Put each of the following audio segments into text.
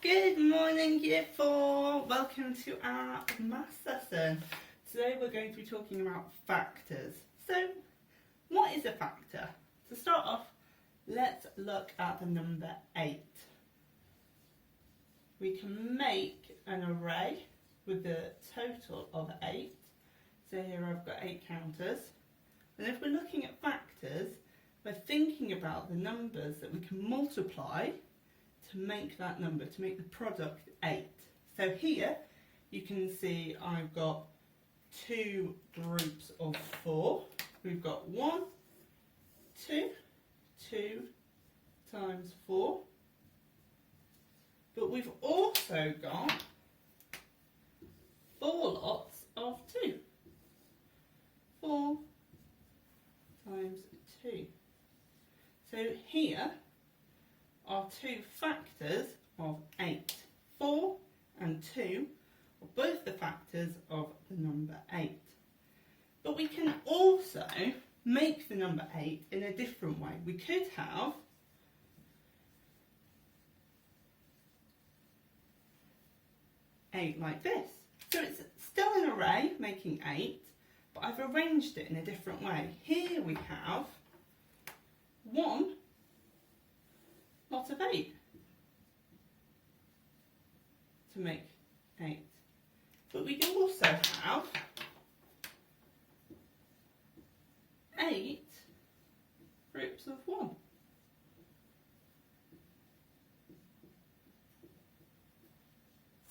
Good morning, Year 4. Welcome to our maths lesson. Today we're going to be talking about factors. So, what is a factor? To start off, let's look at the number 8. We can make an array with the total of 8. So here I've got 8 counters. And if we're looking at factors, we're thinking about the numbers that we can multiply to make that number, to make the product 8. So here you can see I've got 2 groups of 4. We've got 1, 2, 2 times 4. But we've also got 4 lots of 2. 4 times 2. So here are 2 factors of 8. 4 and 2 are both the factors of the number 8. But we can also make the number 8 in a different way. We could have eight like this. So it's still an array making 8, but I've arranged it in a different way. Here we have 1 lot of 8 to make 8. But we can also have 8 groups of 1.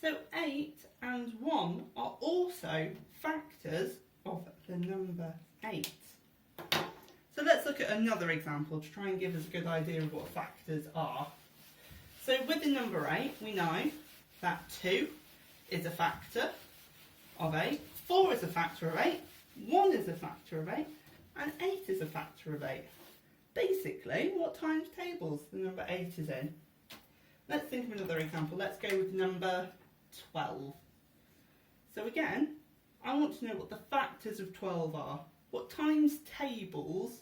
So 8 and 1 are also factors of the number 8. So let's look at another example to try and give us a good idea of what factors are. So with the number 8, we know that 2 is a factor of 8, 4 is a factor of 8, 1 is a factor of 8, and 8 is a factor of 8. Basically, what times tables the number 8 is in? Let's think of another example. Let's go with number 12. So again, I want to know what the factors of 12 are. What times tables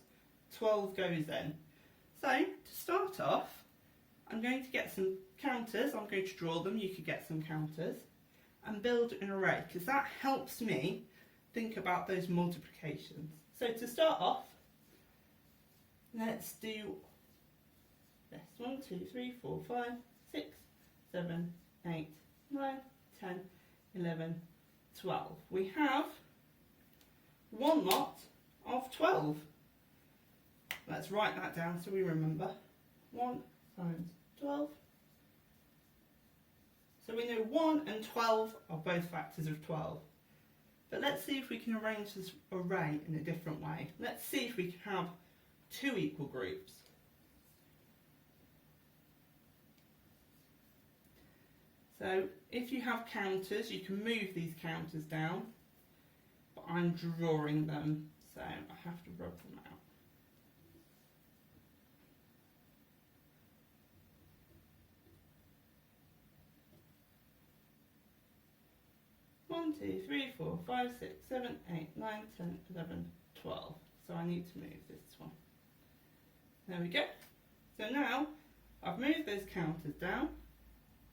12 goes in. So, to start off, I'm going to get some counters. I'm going to draw them. You could get some counters. And build an array, because that helps me think about those multiplications. So, to start off, let's do this. 1, 2, 3, 4, 5, 6, 7, 8, 9, 10, 11, 12. We have 1 lot of 12. Let's write that down so we remember. 1 times 12. So we know 1 and 12 are both factors of 12. But let's see if we can arrange this array in a different way. Let's see if we can have 2 equal groups. So if you have counters, you can move these counters down. But I'm drawing them, so I have to rub them out. One, 2, 3, 4, 5, 6, 7, 8, 9, 10, 11, 12. So I need to move this one. There we go. So now I've moved those counters down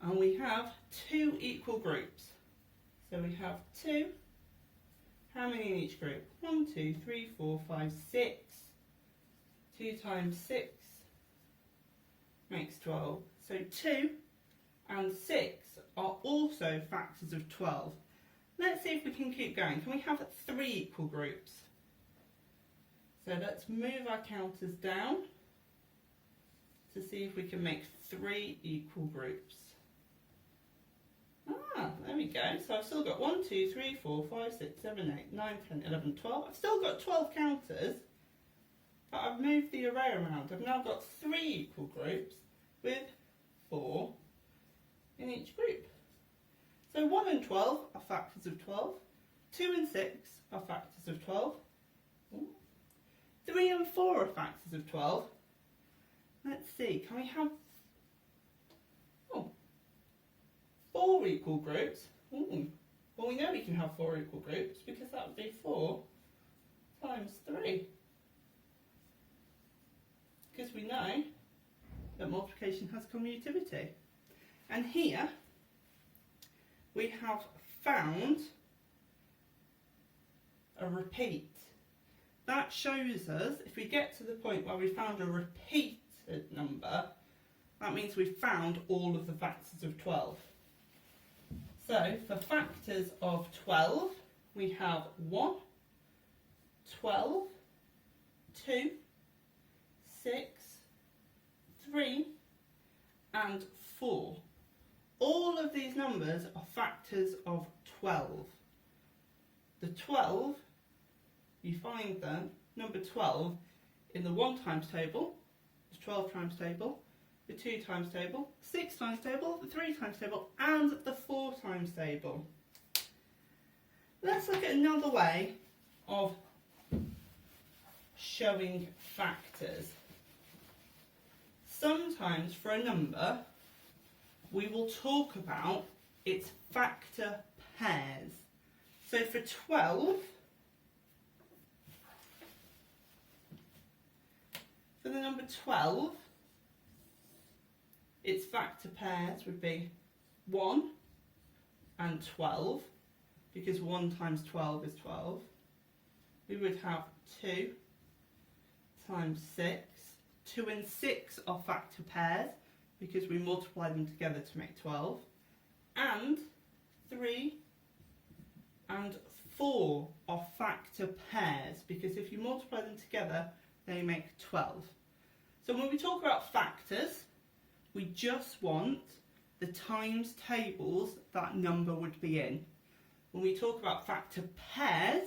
and we have 2 equal groups. So we have 2. How many in each group? 1, 2, 3, 4, 5, 6. 2 times 6 makes 12. So 2 and 6 are also factors of 12. Let's see if we can keep going. Can we have 3 equal groups? So let's move our counters down to see if we can make 3 equal groups. There we go. So I've still got 1, 2, 3, 4, 5, 6, 7, 8, 9, 10, 11, 12. I've still got 12 counters, but I've moved the array around. I've now got 3 equal groups with 4 in each group. So 1 and 12 are factors of 12. 2 and 6 are factors of 12. 3 and 4 are factors of 12. Let's see, can we have 4 equal groups? Well, we know we can have 4 equal groups because that would be 4 times 3. Because we know that multiplication has commutativity. And here we have found a repeat. That shows us, if we get to the point where we found a repeated number, that means we've found all of the factors of 12. So for factors of 12, we have 1, 12, 2, 6, 3, and 4. All of these numbers are factors of 12. The 12, you find then, number 12, in the 1 times table, the 12 times table, the 2 times table, 6 times table, the 3 times table, and the 4 times table. Let's look at another way of showing factors. Sometimes for a number, we will talk about its factor pairs. So for 12, for the number 12, its factor pairs would be 1 and 12, because 1 times 12 is 12. We would have 2 times 6. 2 and 6 are factor pairs, because we multiply them together to make 12. And 3 and 4 are factor pairs, because if you multiply them together, they make 12. So when we talk about factors, we just want the times tables that number would be in. When we talk about factor pairs,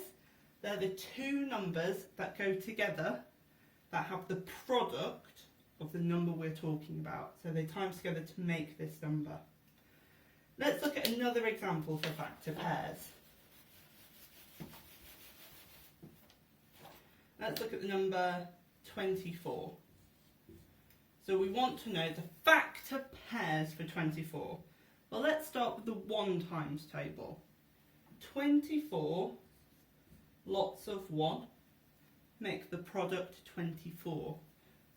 they're the two numbers that go together that have the product of the number we're talking about. So they times together to make this number. Let's look at another example for factor pairs. Let's look at the number 24. So we want to know the factor pairs for 24. Well, let's start with the 1 times table. 24, lots of 1, make the product 24.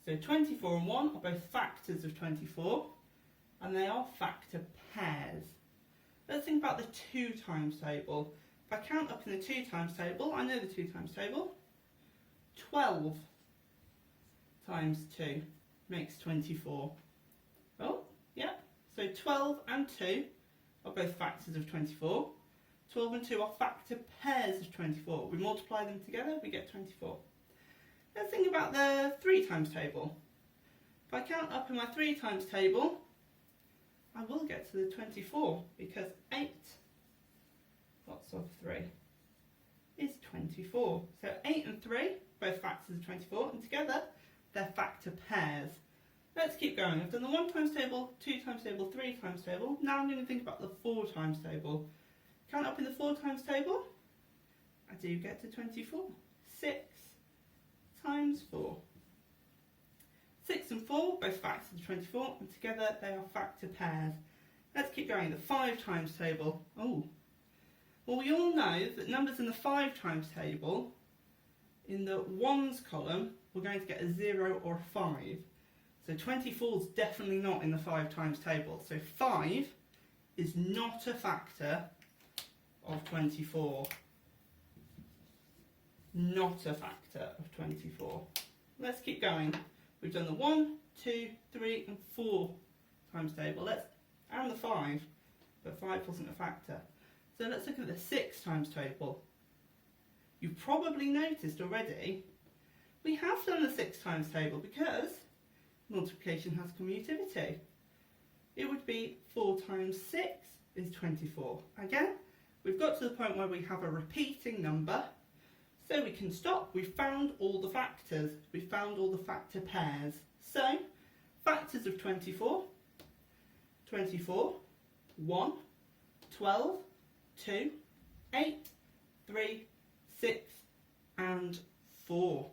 So 24 and 1 are both factors of 24, and they are factor pairs. Let's think about the 2 times table. If I count up in the 2 times table, I know the 2 times table. 12 times 2 makes 24. Oh, yeah. So 12 and 2 are both factors of 24. 12 and 2 are factor pairs of 24. We multiply them together, we get 24. Let's think about the 3 times table. If I count up in my 3 times table, I will get to the 24, because 8 lots of 3 is 24. So 8 and 3, both factors of 24, and together they're factor pairs. Let's keep going. I've done the 1 times table, 2 times table, 3 times table. Now I'm going to think about the 4 times table. Count up in the 4 times table, I do get to 24. 6 times 4. 6 and 4, both factors of 24, and together they are factor pairs. Let's keep going. The 5 times table. Oh, well, we all know that numbers in the 5 times table, in the ones column, we're going to get a 0 or a 5. So 24 is definitely not in the 5 times table. So 5 is not a factor of 24. Not a factor of 24. Let's keep going. We've done the 1, 2, 3 and 4 times table. And the 5, but 5 wasn't a factor. So let's look at the 6 times table. You've probably noticed already, we have done the 6 times table because multiplication has commutativity. It would be 4 times 6 is 24. Again, we've got to the point where we have a repeating number, so we can stop. We've found all the factors. We've found all the factor pairs. So, factors of 24, 24, 1, 12, 2, 8, 3, 6 and 4.